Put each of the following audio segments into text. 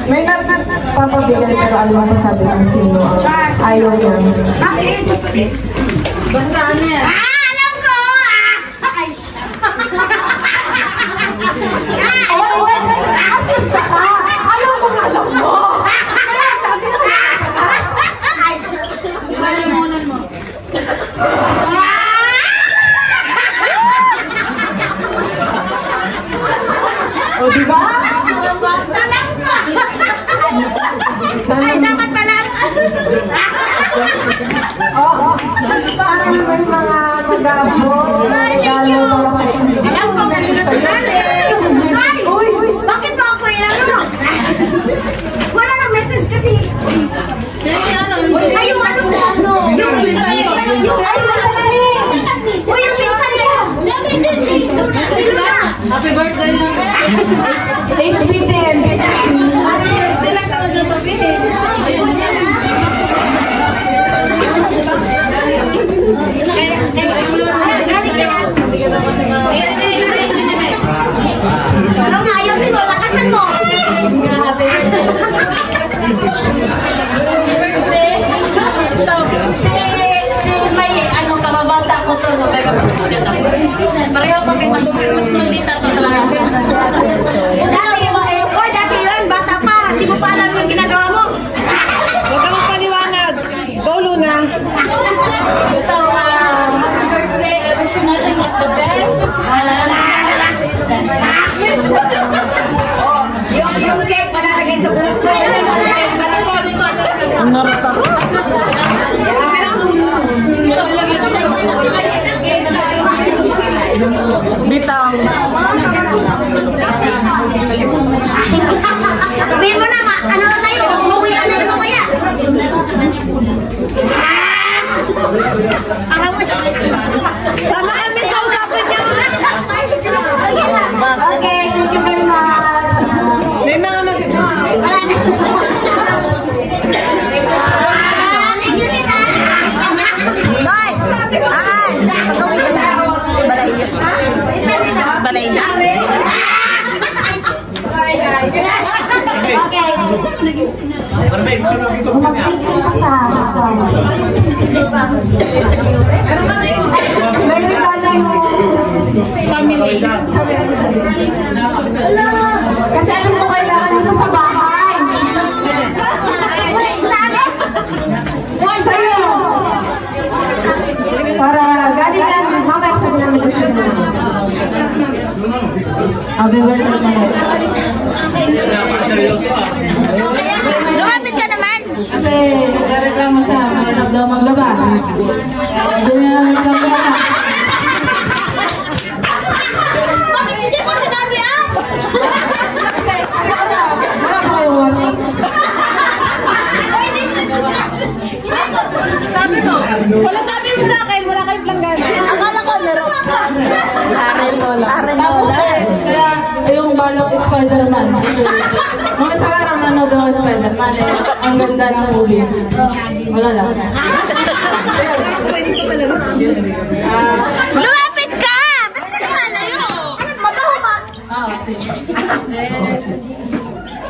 May papabigay pero alam mo sabi ng sino ayaw niya. Basta ano yan? Alam ko! Artista ka! Alam mo! Malimunan mo. O, diba? Alam ko! Ay, dapat pala! Oo. Parang may mga magabo. Alam ko, kanina nagaling. Ay! Bakit ba ako ano? Wala nang message kasi. Ay, yung ano mo? Yung pinsan ko. Uy, yung pinsan ko. Happy birthday lang. HBTN. Birthday lang naman sa sabihin. Ano nga, ayusin mo, lakasan mo. May anong kababata ko to, no? Pareho kami malupit, mas maldita to talaga. Dati yun, bata pa, hindi mo pa alam yung ginagawa mo. Huwag ka magpaliwanag. Go, Luna. Ito, happy birthday, I wish you nothing but the best. Yung cake, malalagay sa buhok ko. Ang nartaro. Bitang. Sabihin mo na, ano na tayo? Umuwi na rin mo kaya? Alam mo dyan. Sama kami sa usapan niya. Okay, thank you very much. May mga Balay na. Sorry guys. Okay. family. Kasi alam ko kailangan dito sa bahay. Hoy, sa'yo! Para galing natin, mamaya sabi namin gusto nyo. Happy birthday mo. Lumapit ka naman. Kasi nagreklamo siya, mahirap daw maglaba. Hindi na namin maglaba. Bakit hindi mo sinabi Wala ko kayo warning. Sabi mo. Wala sabi mo sa akin, wala kayong planggana. Akala ko meron ka. Arenola. Arenola. Kaya yung balong Spider-Man. Mga isang araw nanood ako ng Spider-Man. Ang ganda ng movie. Wala lang. Pwede ko pala. Lumapit ka! Ba't ka naman ayo? Mabaho ba?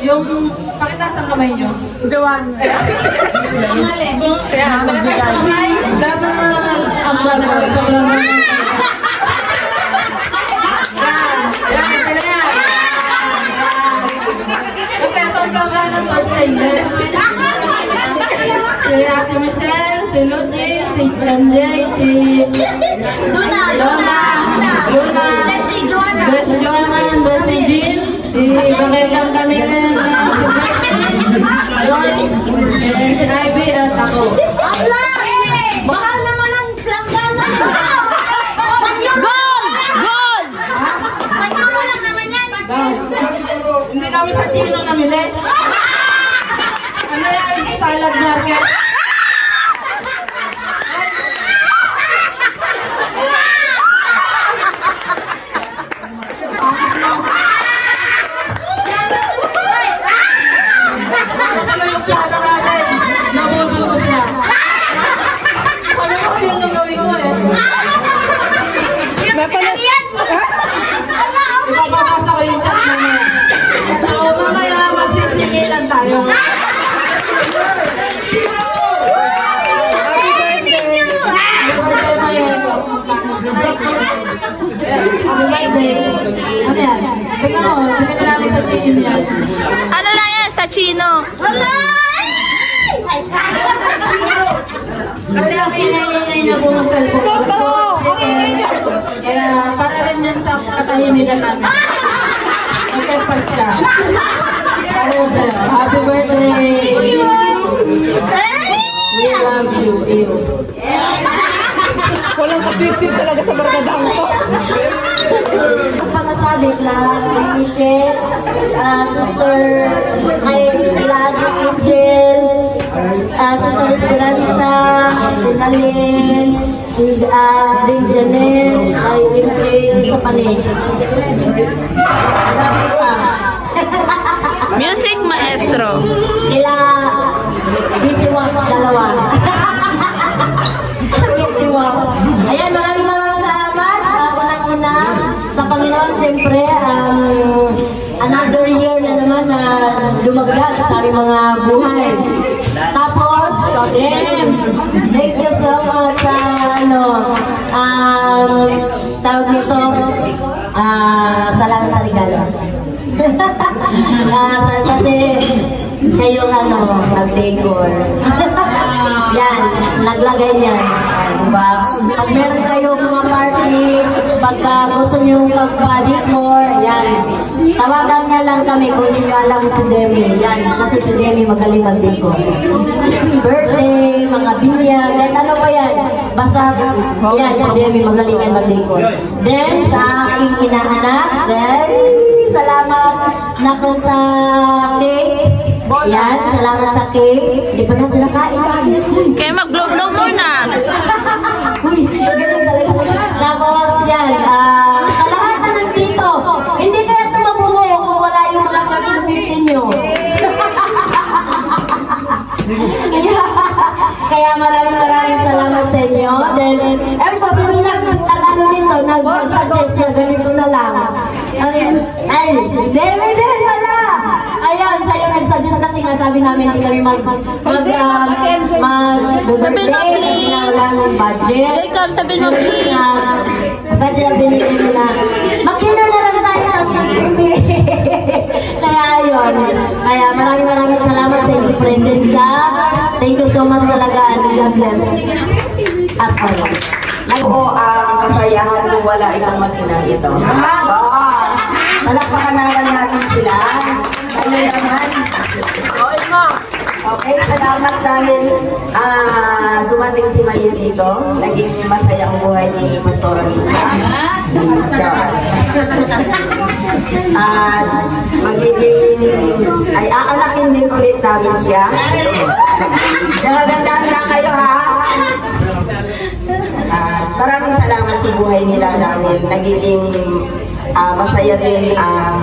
Yung pakita sa kamay nyo. Jowan. Kaya magbigay. Dito ang brother ko sobrang si Ate Michelle, si Lucy, si MJ, si Luna, si Joanna, si Jean, si Kakailang Camille, si Ivy at ako. Mahal naman ang langgana. Gold! Gold! Ano lang naman yan? Hindi kami sa Chino namili. Ano yan? Salad market. Napanood Tingnan mo, tingnan na namin sa chicken yan. Ano na yan? Sa Chino. Kasi ang ingay-ingay na buong cellphone. Kaya para rin yan sa katahimikan namin. Magkapal siya. Happy birthday! We love you, Ew. Walang kasitsit talaga sa barkadahan ko. Pagkasabi lang, kay Michelle, Sister, kay Milagro Angel, Sister Esperanza, Sinalin, Ding Janel, kay Winfrey sa Panig. Music maestro. Kila Busy Wax, dalawa. Busy Wax. Ayan, maraming salamat. Unang-una sa Panginoon, siyempre, another year na naman na lumagdag sa aming mga buhay. Tapos, thank you so much sa tawag nito, salamat sa regalo. Kasi siya yung nag-decor. Yan, naglagay niyan. Diba? Pag meron kayong mga party, pagka gusto nyo magpa-decor, yan. Tawagan niya lang kami kung hindi nyo alam si Demi. Yan, kasi si Demi magaling mag-decor. Birthday, mga binyag, kahit ano pa yan. Basta, yan, si Demi magaling yan mag-decor. Then, sa aking inaanak, then, salamat na kung sa cake. Yan, salamat sa cake. Di pa natin nakain. Kaya mag-blow-blow muna. Uy, ganun talaga. Tapos yan, sa lahat na nandito, hindi kaya tumabuho kung wala yung mga kapitong nyo. Kaya maraming salamat sa inyo. Then, po, sino lang nag-ano nito, nag-suggest na ganito na lang. Ay, David, wala! Ayan, sa'yo nag-suggest kasi nga sabi namin hindi kami mag-birthday. Wala ng budget. Jacob, sabi mo please. Sabi namin na, makino na lang tayo tapos hindi. Kaya ayun. Kaya maraming salamat sa inyong presensya. Thank you so much talaga and God bless us all. Oo, ang kasayahan kung wala itong matinang ito. Palakpakan naman natin sila. Ano naman? Okay, salamat dahil dumating si Mayin dito. Naging masayang buhay ni Pastora Lisa. At ay aanakin din ulit namin siya. Magandaan lang kayo ha. Maraming salamat sa buhay nila dahil nagiging masaya din ang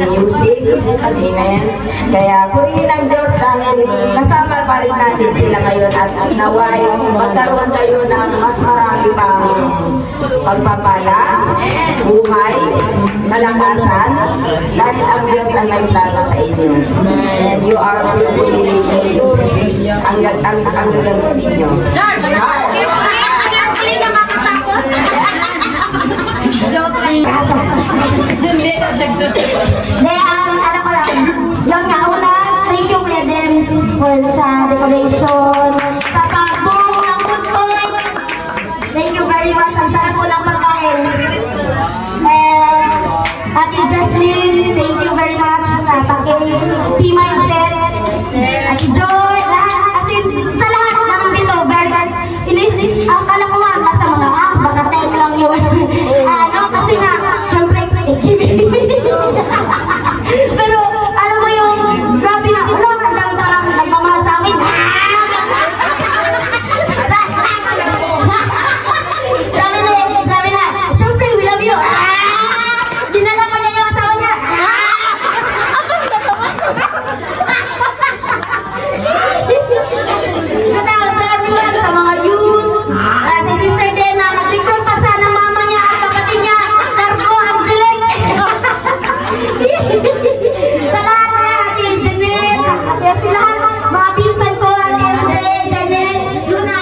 music. Amen. Kaya purihin ang Diyos dahil kasama pa rin natin sila ngayon at naway magkaroon kayo ng mas marami pang pagpapala, buhay, kalakasan dahil ang Diyos ang may plano sa inyo. And you are truly ang gaganda ninyo. Ano ko lang, yung nauna, thank you Kuya Dennis for sa decoration, sa pagbuo ng food. Thank you very much, ang sarap po ng pagkain. And Ate Jasmine, thank you very much sa pagkain, Team Mindset, Ate Joy, lahat, sa lahat naman dito, very much. Ang alam ko nga, basta mga baka 10 lang yun. Kasi nga, syempre, pero, alam mo yung, grabe na, wala, ang dami parang nagmamahal sa amin. Grabe na, syempre, we love you. Dinala pa niya yung asawa niya. Sa mga youth, si Sister Dena, nag-record pa siya ng mama niya at kapatid niya, Cargo Angelic. Sa lahat na, Ate Janet, Ate lahat, mga pinsan ko, Ate Andre, Janet, Luna,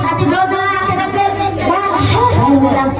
Ate Doda, Ate Nadel, ano na lang.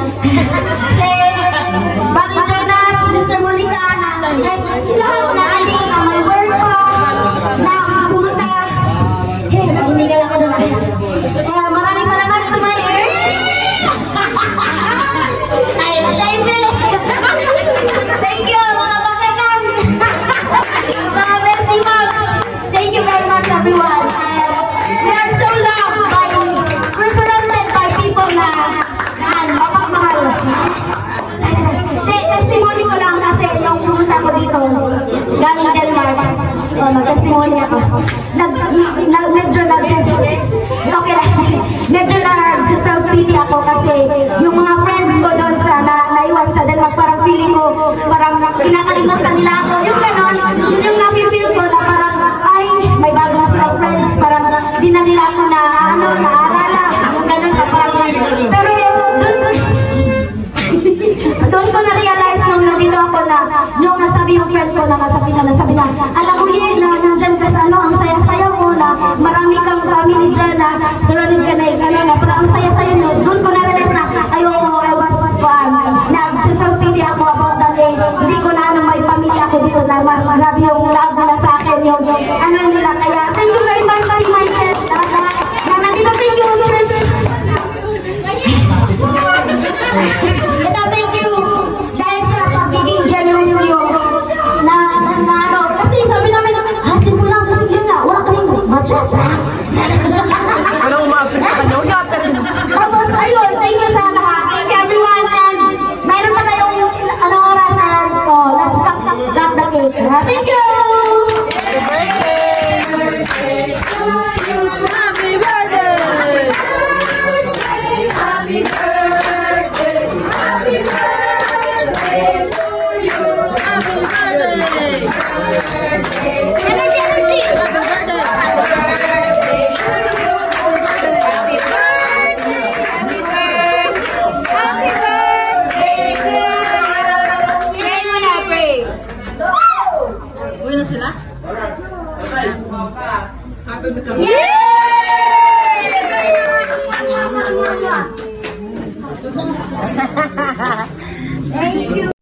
Thank you.